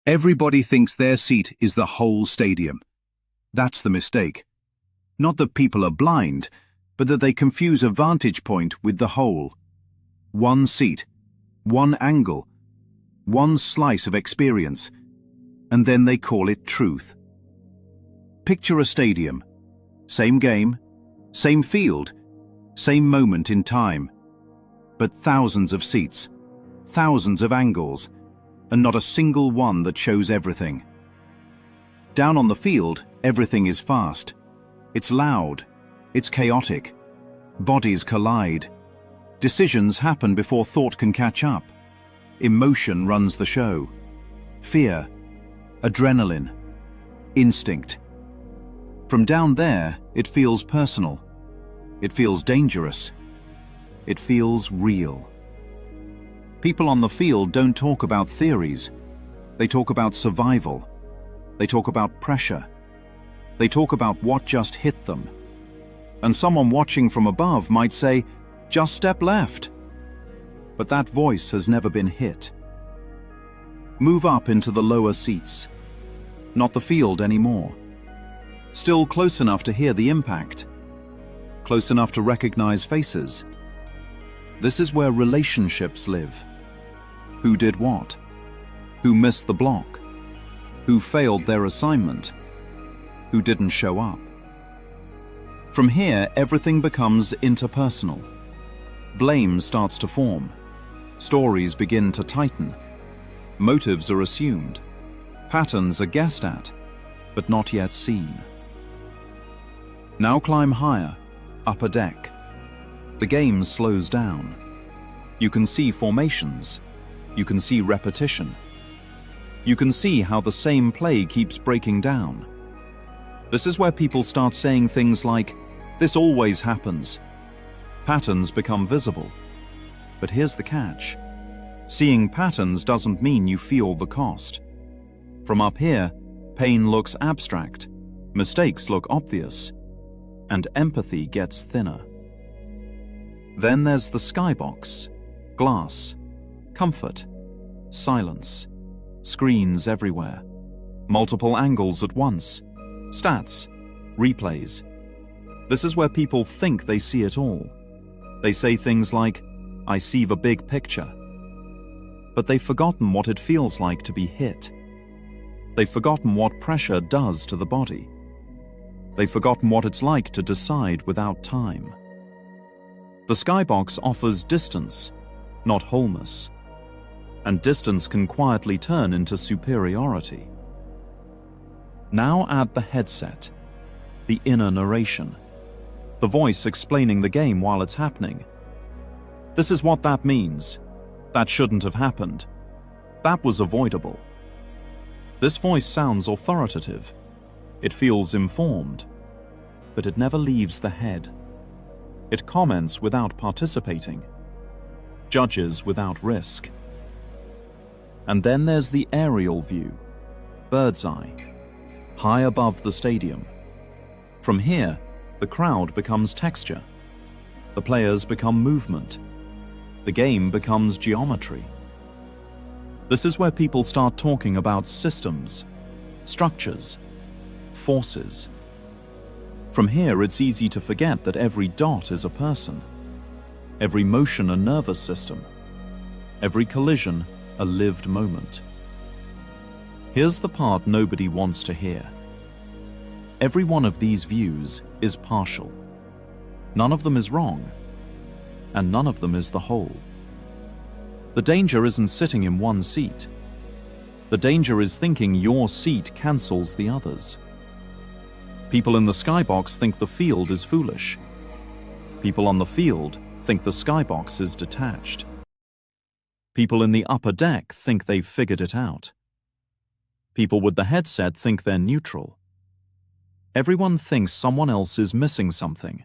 Everybody thinks their seat is the whole stadium. That's the mistake. Not that people are blind, but that they confuse a vantage point with the whole. One seat, one angle, one slice of experience, and then they call it truth. Picture a stadium. Same game, same field, same moment in time, but thousands of seats, thousands of angles, and not a single one that shows everything. Down on the field, everything is fast. It's loud. It's chaotic. Bodies collide. Decisions happen before thought can catch up. Emotion runs the show. Fear, adrenaline, instinct. From down there, it feels personal. It feels dangerous. It feels real. People on the field don't talk about theories. They talk about survival. They talk about pressure. They talk about what just hit them. And someone watching from above might say, "Just step left." But that voice has never been hit. Move up into the lower seats. Not the field anymore. Still close enough to hear the impact. Close enough to recognize faces. This is where relationships live. Who did what? Who missed the block? Who failed their assignment? Who didn't show up? From here, everything becomes interpersonal. Blame starts to form. Stories begin to tighten. Motives are assumed. Patterns are guessed at, but not yet seen. Now climb higher, upper deck. The game slows down. You can see formations. You can see repetition. You can see how the same play keeps breaking down. This is where people start saying things like, "This always happens." Patterns become visible. But here's the catch. Seeing patterns doesn't mean you feel the cost. From up here, pain looks abstract, mistakes look obvious, and empathy gets thinner. Then there's the skybox, glass, comfort, silence, screens everywhere, multiple angles at once, stats, replays. This is where people think they see it all. They say things like, "I see the big picture." But they've forgotten what it feels like to be hit. They've forgotten what pressure does to the body. They've forgotten what it's like to decide without time. The skybox offers distance, not wholeness. And distance can quietly turn into superiority. Now add the headset, the inner narration, the voice explaining the game while it's happening. "This is what that means. That shouldn't have happened. That was avoidable." This voice sounds authoritative. It feels informed, but it never leaves the head. It comments without participating, judges without risk. And then there's the aerial view, bird's eye, high above the stadium. From here, the crowd becomes texture. The players become movement. The game becomes geometry. This is where people start talking about systems, structures, forces. From here, it's easy to forget that every dot is a person, every motion a nervous system, every collision a lived moment. Here's the part nobody wants to hear. Every one of these views is partial. None of them is wrong, and none of them is the whole. The danger isn't sitting in one seat. The danger is thinking your seat cancels the others. People in the skybox think the field is foolish. People on the field think the skybox is detached. People in the upper deck think they've figured it out. People with the headset think they're neutral. Everyone thinks someone else is missing something,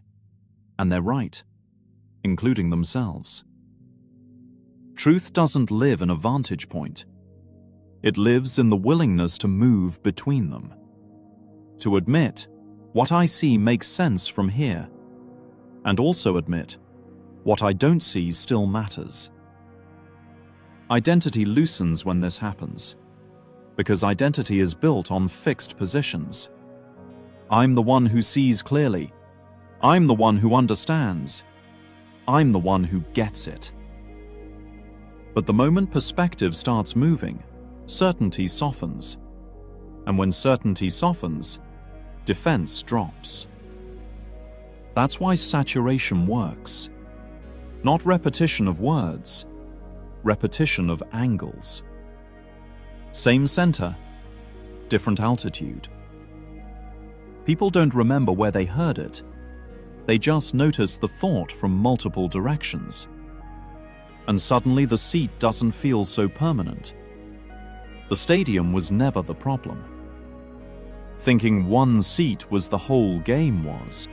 and they're right, including themselves. Truth doesn't live in a vantage point. It lives in the willingness to move between them. To admit, what I see makes sense from here, and also admit, what I don't see still matters. Identity loosens when this happens. because identity is built on fixed positions. I'm the one who sees clearly. I'm the one who understands. I'm the one who gets it. But the moment perspective starts moving, certainty softens. And when certainty softens, defense drops. That's why saturation works. Not repetition of words, repetition of angles. Same center, different altitude. People don't remember where they heard it. They just notice the thought from multiple directions. And suddenly the seat doesn't feel so permanent. The stadium was never the problem. Thinking one seat was the whole game was.